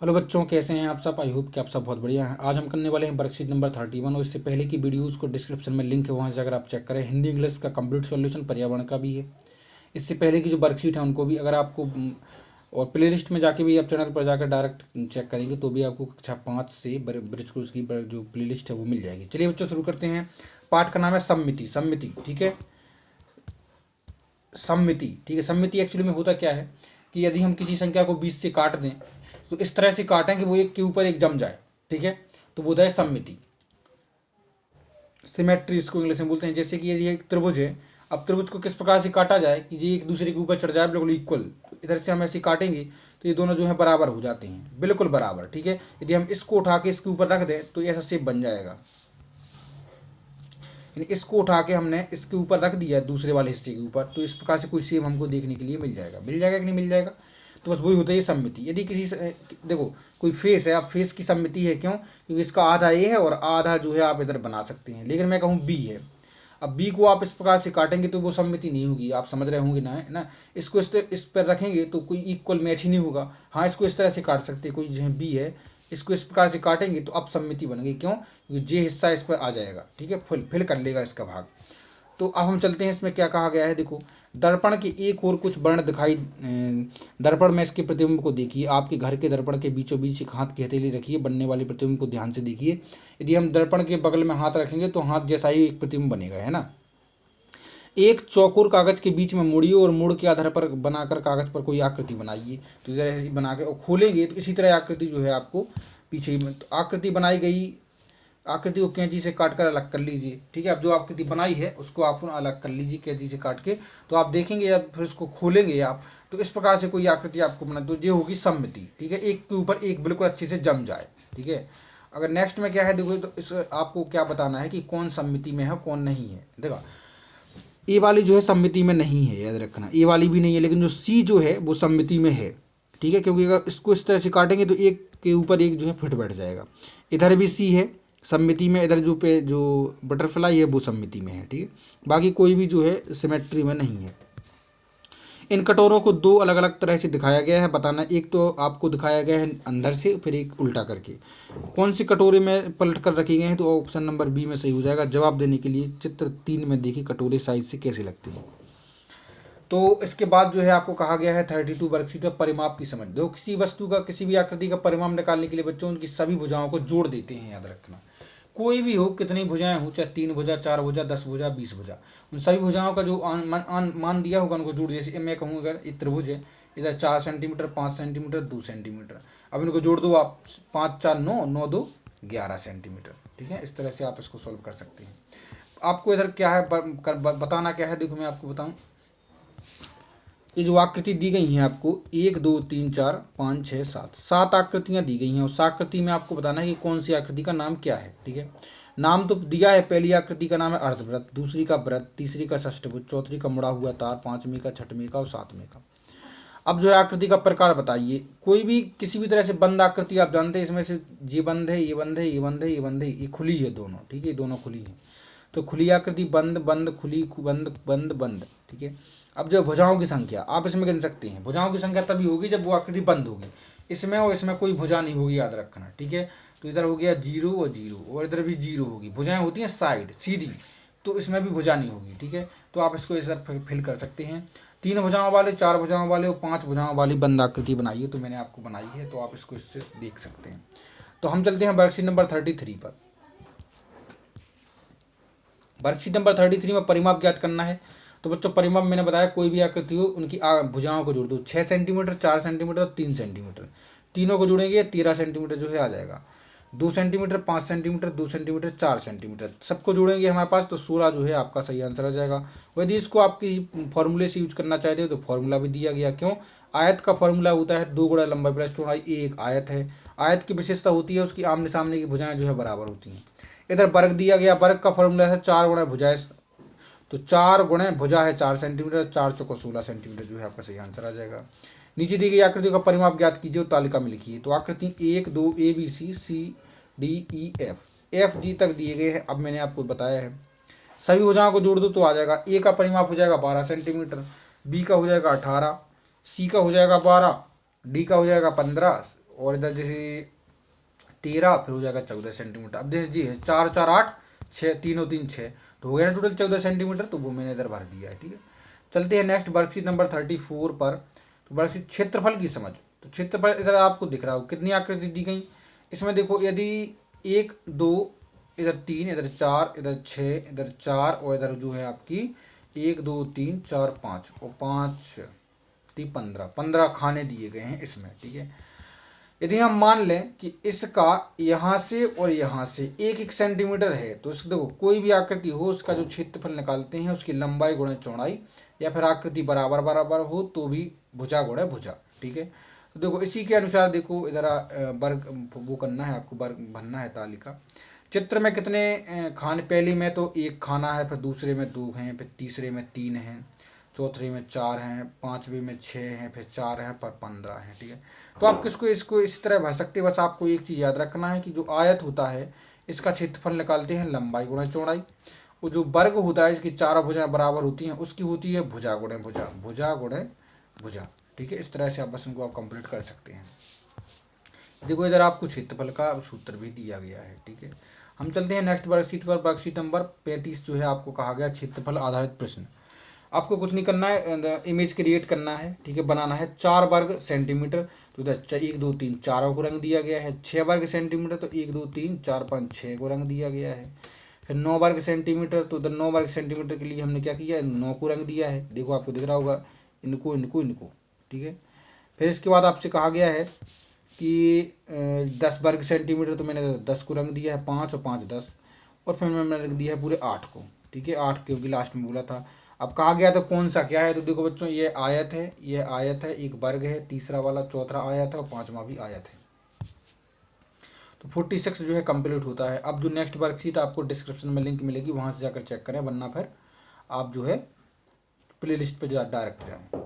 Hello बच्चों, कैसे हैं आप सब। आई होप कि आप सब बहुत बढ़िया हैं। आज हम करने वाले हैं वर्कशीट नंबर 31 और इससे पहले की वीडियोस को डिस्क्रिप्शन में लिंक है, वहाँ से अगर आप चेक करें। हिंदी इंग्लिश का कंप्लीट सॉल्यूशन, पर्यावरण का भी है। इससे पहले की जो वर्कशीट है उनको भी अगर आपको और प्ले लिस्ट में जाके भी आप चैनल पर जाकर डायरेक्ट चेक करेंगे तो भी आपको कक्षा 5 से ब्रिज कोर्स की जो प्ले लिस्ट है वो मिल जाएगी। चलिए बच्चों, शुरू करते हैं। पाठ का नाम है सम्मिति। सम्मिति, ठीक है। सम्मिति, ठीक है। सम्मिति एक्चुअली में होता क्या है कि यदि हम किसी संख्या को 20 से काट दें तो इस तरह से काटें कि वो एक के ऊपर एक जम जाए, ठीक है। तो वो होता है सम्मिति। सिमेट्री इसको इंग्लिश में बोलते हैं। जैसे कि यदि एक त्रिभुज है, अब त्रिभुज को किस प्रकार से काटा जाए कि ये एक दूसरे के ऊपर चढ़ जाए बिल्कुल इक्वल। तो इधर से हम ऐसे काटेंगे तो ये दोनों जो है बराबर हो जाते हैं, बिल्कुल बराबर, ठीक है। यदि हम इसको उठा के इसके ऊपर रख दें तो ऐसा शेप बन जाएगा। इसको उठा के हमने इसके ऊपर रख दिया दूसरे वाले हिस्से के ऊपर, तो इस प्रकार से कोई शेप हमको देखने के लिए मिल जाएगा। मिल जाएगा कि नहीं मिल जाएगा। तो बस वही होता है ये सम्मिति। यदि किसी देखो कोई फेस है, अब फेस की सम्मिति है, क्यों? क्योंकि इसका आधा ए है और आधा जो है आप इधर बना सकते हैं। लेकिन मैं कहूँ बी है, अब बी को आप इस प्रकार से काटेंगे तो वो सम्मिति नहीं होगी। आप समझ रहे होंगे ना, है ना। इसको इस पर रखेंगे तो कोई इक्वल मैच ही नहीं होगा। हाँ, इसको इस तरह से काट सकते हैं। कोई जो है बी है, इसको इस प्रकार से काटेंगे तो अब सम्मिति बन गई। क्यों? क्योंकि जे हिस्सा इस पर आ जाएगा, ठीक है, फिल कर लेगा इसका भाग। तो अब हम चलते हैं, इसमें क्या कहा गया है। देखो, दर्पण के एक और कुछ वर्ण दिखाई, दर्पण में इसके प्रतिबिंब को देखिए। आपके घर के दर्पण के बीचों बीच एक हाथ की हथेली रखिए, बनने वाले प्रतिबिंब को ध्यान से देखिए। यदि हम दर्पण के बगल में हाथ रखेंगे तो हाथ जैसा ही एक प्रतिबिंब बनेगा, है ना। एक चौकोर कागज के बीच में मुड़िए और मुड़ के आधार पर बनाकर कागज पर कोई आकृति बनाइए। तो इधर ऐसे बना के और खोलेंगे तो इसी तरह आकृति जो है आपको पीछे ही तो आकृति बनाई गई। आकृति को कैंची से काट कर अलग कर लीजिए, ठीक है। अब जो आकृति बनाई है उसको आप अलग कर लीजिए कैंची से काट के। तो आप देखेंगे जब फिर उसको खोलेंगे आप तो इस प्रकार से कोई आकृति आपको बना, तो ये होगी सम्मिति, ठीक है। एक के ऊपर एक बिल्कुल अच्छे से जम जाए, ठीक है। अगर नेक्स्ट में क्या है देखो, तो इस आपको क्या बताना है कि कौन सम्मिति में है कौन नहीं है। देखा, ए वाली जो है सम्मिति में नहीं है, याद रखना। ए वाली भी नहीं है, लेकिन जो सी जो है वो सम्मिति में है, ठीक है। क्योंकि अगर इसको इस तरह से काटेंगे तो एक के ऊपर एक जो है फिट बैठ जाएगा। इधर भी सी है सम्मिति में, इधर जो बटरफ्लाई है वो सम्मिति में है, ठीक है। बाकी कोई भी जो है सिमेट्री में नहीं है। इन कटोरों को दो अलग अलग तरह से दिखाया गया है, बताना। एक तो आपको दिखाया गया है अंदर से, फिर एक उल्टा करके। कौन सी कटोरे में पलट कर रखे गए हैं, तो ऑप्शन नंबर बी में सही हो जाएगा। जवाब देने के लिए चित्र 3 में देखिए कटोरे साइज से कैसे लगते हैं। तो इसके बाद जो है आपको कहा गया है 32 वर्कशीट में परिमाप की समझ दो। किसी वस्तु का, किसी भी आकृति का परिमाप निकालने के लिए बच्चों उनकी सभी भुजाओं को जोड़ देते हैं, याद रखना। कोई भी हो, कितनी भुजाएं हो, चाहे 3 भुजा, 4 भुजा, 10 भुजा, 20 भुजा, उन सभी भुजाओं का जो मान दिया होगा उनको जोड़। जैसे मैं कहूँ अगर ये त्रिभुज है, इधर 4 सेंटीमीटर, 5 सेंटीमीटर, 2 सेंटीमीटर, अब इनको जोड़ दो आप। 5 4 9, 9 2 11 सेंटीमीटर, ठीक है। इस तरह से आप इसको सॉल्व कर सकते हैं। आपको इधर क्या है बताना क्या है, देखो मैं आपको बताऊं। ये जो आकृति दी गई हैं आपको 1 2 3 4 5 6 7 7 आकृतियां दी गई हैं। उस आकृति में आपको बताना है कि कौन सी आकृति का नाम क्या है, ठीक है। नाम तो दिया है। पहली आकृति का नाम है अर्धवृत्त, दूसरी का वृत्त, तीसरी का षष्ठभुज, चौथी का मुड़ा हुआ तार, पांचवी का, छठवीं का और सातवें का। अब जो है आकृति का प्रकार बताइए। कोई भी किसी भी तरह से बंद आकृति, आप जानते हैं इसमें से ये बंद है, ये बंद है, ये बंद है, ये बंद है, ये खुली है दोनों, ठीक है। दोनों खुली है। तो खुली आकृति बंद बंद खुली बंद बंद बंद, ठीक है। अब जो भुजाओं की संख्या आप इसमें गिन सकते हैं। भुजाओं की संख्या तभी होगी जब वो आकृति बंद होगी। इसमें और इसमें कोई भुजा नहीं होगी, याद रखना, ठीक है। तो इधर हो गया 0 और 0 और इधर भी 0 होगी। भुजाएं होती हैं साइड सीधी, तो इसमें भी भुजा नहीं होगी, ठीक है। तो आप इसको इस तरह फिल कर सकते हैं। 3 भुजाओं वाले, 4 भुजाओं वाले और 5 भुजाओं वाली बंद आकृति बनाइए। तो मैंने आपको बनाई है, तो आप इसको इससे देख सकते हैं। तो हम चलते हैं वर्कशीट नंबर 33 पर। वर्कशीट नंबर 33 में परिमाप ज्ञात करना है। तो बच्चों परिमाप मैंने बताया, कोई भी आकृति हो उनकी भुजाओं को जोड़ दो। 6 सेंटीमीटर, 4 सेंटीमीटर और 3 सेंटीमीटर, तीनों को जोड़ेंगे 13 सेंटीमीटर जो है आ जाएगा। 2 सेंटीमीटर, 5 सेंटीमीटर, 2 सेंटीमीटर, 4 सेंटीमीटर, सबको जोड़ेंगे हमारे पास तो 16 जो है आपका सही आंसर आ जाएगा। यदि इसको आपकी फॉर्मूले से यूज करना चाहते हो तो फॉर्मूला भी दिया गया। क्यों? आयत का फॉर्मूला होता है 2 गुणा लंबाई प्लस चौड़ाई। एक आयत है, आयत की विशेषता होती है उसकी आमने सामने की भुजाएं जो है बराबर होती हैं। इधर वर्ग दिया गया, वर्ग का फॉर्मूला है 4 गुणा भुजाएं। तो 4 गुणे भुजा है 4 सेंटीमीटर, 4 चौको 16 सेंटीमीटर जो है आपका सही आंसर आ जाएगा। नीचे दी गई आकृतियों का परिमाप ज्ञात कीजिए और तालिका में लिखिए। तो आकृति 1 2 A B C C D E F G तक दिए गए हैं। अब मैंने आपको बताया है, सभी भुजाओं को जोड़ दो तो आ जाएगा। ए का परिमाप हो जाएगा 12 सेंटीमीटर, बी का हो जाएगा 18, सी का हो जाएगा 12, डी का हो जाएगा 15 और इधर जैसे 13 फिर हो जाएगा 14 सेंटीमीटर। अब जैसे जी है 4 4 8 6 3 और 3 6 तो हो गया ना टोटल 14 सेंटीमीटर, तो वो मैंने इधर भर दिया है। ठीक है, चलते हैं नेक्स्ट वर्कशीट नंबर 34 पर। तो वर्कशीट क्षेत्रफल की समझ। तो क्षेत्रफल इधर आपको दिख रहा हो कितनी आकृति दी गई। इसमें देखो यदि 1 2 इधर 3 इधर 4 इधर 6 इधर 4 और इधर जो है आपकी 1 2 3 4 5 और 5 3 15 खाने दिए गए हैं इसमें। ठीक है, यदि हम मान लें कि इसका यहाँ से और यहाँ से 1 सेंटीमीटर है, तो इसको देखो कोई भी आकृति हो उसका जो क्षेत्रफल निकालते हैं उसकी लंबाई गुणे चौड़ाई, या फिर आकृति बराबर बराबर हो तो भी भुजा गुणे भुजा। ठीक है, तो देखो इसी के अनुसार देखो इधर वर्ग वो करना है आपको, वर्ग भरना है तालिका। चित्र में कितने खाने, पहली में तो 1 खाना है, फिर दूसरे में 2 हैं, फिर तीसरे में 3 हैं, चौथे में 4 हैं, पांचवे में 6 हैं, फिर 4 हैं, पर 15 हैं। ठीक है, तो आप इसको इस तरह भर सकते हैं। बस आपको एक चीज़ याद रखना है कि जो आयत होता है इसका क्षेत्रफल निकालते हैं लंबाई गुणा चौड़ाई, और जो वर्ग होता है इसकी चारों भुजाएं बराबर होती हैं उसकी होती है भुजा गुणे भुजा, भुजा गुणे भुजा। ठीक है, इस तरह से आप बस इनको आप कंप्लीट कर सकते हैं। देखो इधर आपको क्षेत्रफल का सूत्र भी दिया गया है। ठीक है, हम चलते हैं नेक्स्ट वर्कशीट पर। वर्कशीट नंबर 35 जो है आपको कहा गया क्षेत्रफल आधारित प्रश्न। आपको कुछ नहीं करना है, इमेज क्रिएट करना है। ठीक है, बनाना है 4 वर्ग सेंटीमीटर, तो इधर 1 2 3 चारों को रंग दिया गया है। 6 वर्ग सेंटीमीटर तो 1 2 3 4 5 6 को रंग दिया गया है। फिर 9 वर्ग सेंटीमीटर, तो इधर 9 वर्ग सेंटीमीटर के लिए हमने क्या किया है, 9 को रंग दिया है। देखो आपको दिख रहा होगा इनको इनको इनको। ठीक है, फिर इसके बाद आपसे कहा गया है कि 10 वर्ग सेंटीमीटर, तो मैंने 10 को रंग दिया है, 5 और 5 10, और फिर मैंने रंग दिया है पूरे 8 को। ठीक है, 8 क्योंकि लास्ट में बोला था। अब कहा गया तो कौन सा क्या है, तो देखो बच्चों ये आयत है, ये आयत है, एक वर्ग है, तीसरा वाला चौथा आयत है और पांचवा भी आयत है। तो 46 जो है कंप्लीट होता है। अब जो नेक्स्ट वर्कशीट आपको डिस्क्रिप्शन में लिंक मिलेगी वहां से जाकर चेक करें, वरना फिर आप जो है प्ले लिस्ट पर डायरेक्ट जाएं।